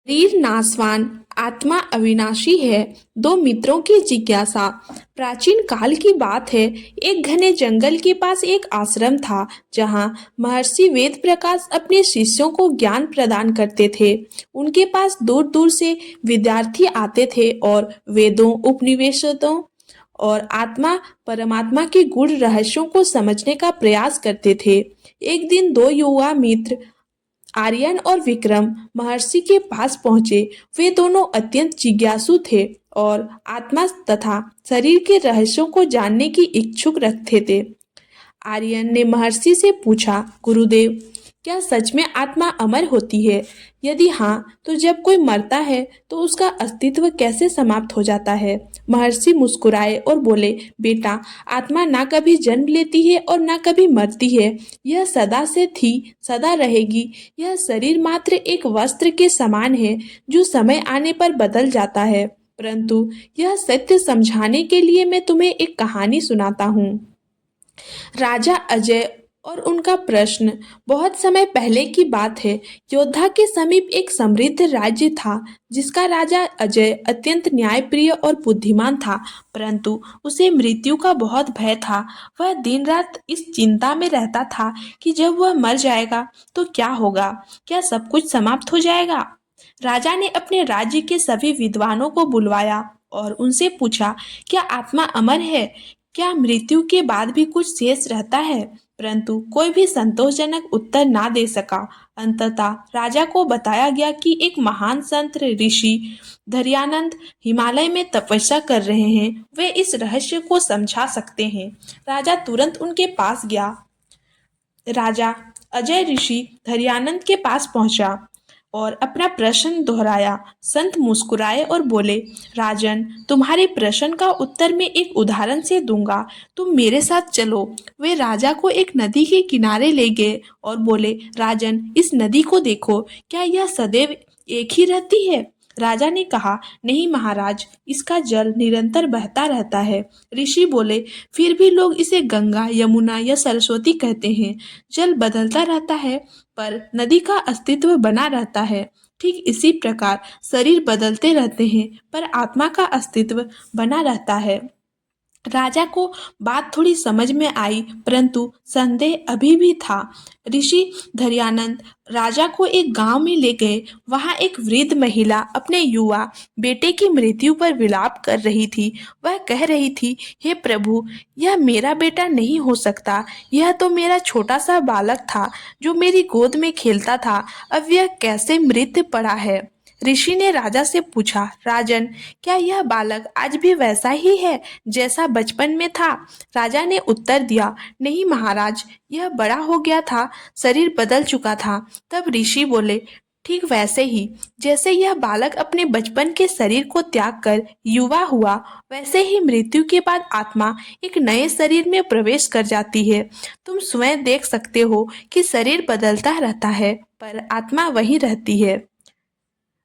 शरीर नाशवान, आत्मा अविनाशी है। दो मित्रों की जिज्ञासा। प्राचीन काल की बात है। एक घने जंगल के पास एक आश्रम था जहाँ महर्षि वेद प्रकाश अपने शिष्यों को ज्ञान प्रदान करते थे। उनके पास दूर दूर से विद्यार्थी आते थे और वेदों, उपनिवेशों और आत्मा परमात्मा के गूढ़ रहस्यों को समझने का प्रयास करते थे। एक दिन दो युवा मित्र आर्यन और विक्रम महर्षि के पास पहुंचे। वे दोनों अत्यंत जिज्ञासु थे और आत्मा तथा शरीर के रहस्यों को जानने की इच्छुक रखते थे। आर्यन ने महर्षि से पूछा, गुरुदेव, क्या सच में आत्मा अमर होती है? यदि हाँ, तो जब कोई मरता है तो उसका अस्तित्व कैसे समाप्त हो जाता है? महर्षि मुस्कुराए और बोले, बेटा, आत्मा ना कभी जन्म लेती है और ना कभी मरती है। यह सदा से थी, सदा रहेगी। यह शरीर मात्र एक वस्त्र के समान है जो समय आने पर बदल जाता है। परंतु यह सत्य समझाने के लिए मैं तुम्हें एक कहानी सुनाता हूँ। राजा अजय और उनका प्रश्न। बहुत समय पहले की बात है। योद्धा के समीप एक समृद्ध राज्य था जिसका राजा अजय अत्यंत न्यायप्रिय और बुद्धिमान था, परंतु उसे मृत्यु का बहुत भय था। वह दिन रात इस चिंता में रहता था कि जब वह मर जाएगा तो क्या होगा, क्या सब कुछ समाप्त हो जाएगा। राजा ने अपने राज्य के सभी विद्वानों को बुलवाया और उनसे पूछा, क्या आत्मा अमर है? क्या मृत्यु के बाद भी कुछ शेष रहता है? परंतु कोई भी संतोषजनक उत्तर ना दे सका। अंततः राजा को बताया गया कि एक महान संत ऋषि धैर्यानंद हिमालय में तपस्या कर रहे हैं। वे इस रहस्य को समझा सकते हैं। राजा तुरंत उनके पास गया। राजा अजय ऋषि धैर्यानंद के पास पहुंचा और अपना प्रश्न दोहराया। संत मुस्कुराए और बोले, राजन, तुम्हारे प्रश्न का उत्तर मैं एक उदाहरण से दूंगा। तुम मेरे साथ चलो। वे राजा को एक नदी के किनारे ले गए और बोले, राजन, इस नदी को देखो, क्या यह सदैव एक ही रहती है? राजा ने कहा, नहीं महाराज, इसका जल निरंतर बहता रहता है। ऋषि बोले, फिर भी लोग इसे गंगा, यमुना या सरस्वती कहते हैं। जल बदलता रहता है पर नदी का अस्तित्व बना रहता है। ठीक इसी प्रकार शरीर बदलते रहते हैं पर आत्मा का अस्तित्व बना रहता है। राजा को बात थोड़ी समझ में आई, परंतु संदेह अभी भी था। ऋषि धैर्यानंद राजा को एक गांव में ले गए। वहां एक वृद्ध महिला अपने युवा बेटे की मृत्यु पर विलाप कर रही थी। वह कह रही थी, हे प्रभु, यह मेरा बेटा नहीं हो सकता। यह तो मेरा छोटा सा बालक था जो मेरी गोद में खेलता था। अब यह कैसे मृत पड़ा है? ऋषि ने राजा से पूछा, राजन, क्या यह बालक आज भी वैसा ही है जैसा बचपन में था? राजा ने उत्तर दिया, नहीं महाराज, यह बड़ा हो गया था, शरीर बदल चुका था। तब ऋषि बोले, ठीक वैसे ही जैसे यह बालक अपने बचपन के शरीर को त्याग कर युवा हुआ, वैसे ही मृत्यु के बाद आत्मा एक नए शरीर में प्रवेश कर जाती है। तुम स्वयं देख सकते हो कि शरीर बदलता रहता है पर आत्मा वही रहती है।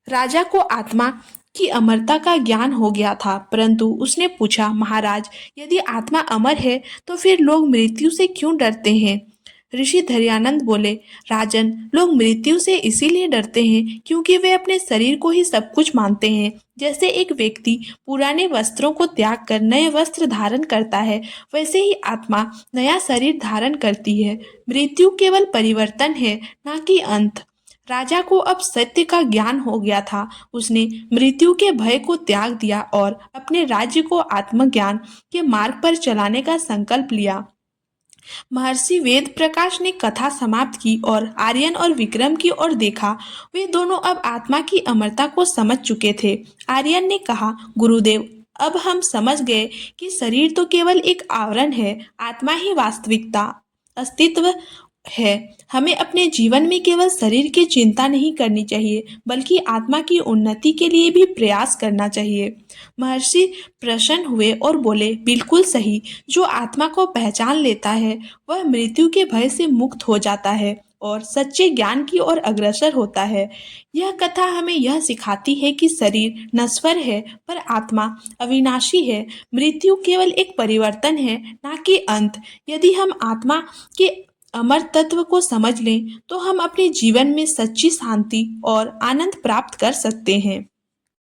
राजा को आत्मा की अमरता का ज्ञान हो गया था, परंतु उसने पूछा, महाराज, यदि आत्मा अमर है तो फिर लोग मृत्यु से क्यों डरते हैं? ऋषि धैर्यानंद बोले, राजन, लोग मृत्यु से इसीलिए डरते हैं क्योंकि वे अपने शरीर को ही सब कुछ मानते हैं। जैसे एक व्यक्ति पुराने वस्त्रों को त्याग कर नए वस्त्र धारण करता है, वैसे ही आत्मा नया शरीर धारण करती है। मृत्यु केवल परिवर्तन है, ना कि अंत। राजा को अब सत्य का ज्ञान हो गया था। उसने मृत्यु के भय को त्याग दिया और अपने राज्य को आत्मज्ञान के मार्ग पर चलाने का संकल्प लिया। महर्षि वेद प्रकाश ने कथा समाप्त की और आर्यन और विक्रम की ओर देखा। वे दोनों अब आत्मा की अमरता को समझ चुके थे। आर्यन ने कहा, गुरुदेव, अब हम समझ गए कि शरीर तो केवल एक आवरण है, आत्मा ही वास्तविकता अस्तित्व है। हमें अपने जीवन में केवल शरीर की चिंता नहीं करनी चाहिए, बल्कि आत्मा की उन्नति के लिए भी प्रयास करना चाहिए। महर्षि प्रसन्न हुए और बोले, बिल्कुल सही। जो आत्मा को पहचान लेता है वह मृत्यु के भय से मुक्त हो जाता है और सच्चे ज्ञान की ओर अग्रसर होता है। यह कथा हमें यह सिखाती है कि शरीर नश्वर है पर आत्मा अविनाशी है। मृत्यु केवल एक परिवर्तन है, ना कि अंत। यदि हम आत्मा के अमर तत्व को समझ लें तो हम अपने जीवन में सच्ची शांति और आनंद प्राप्त कर सकते हैं।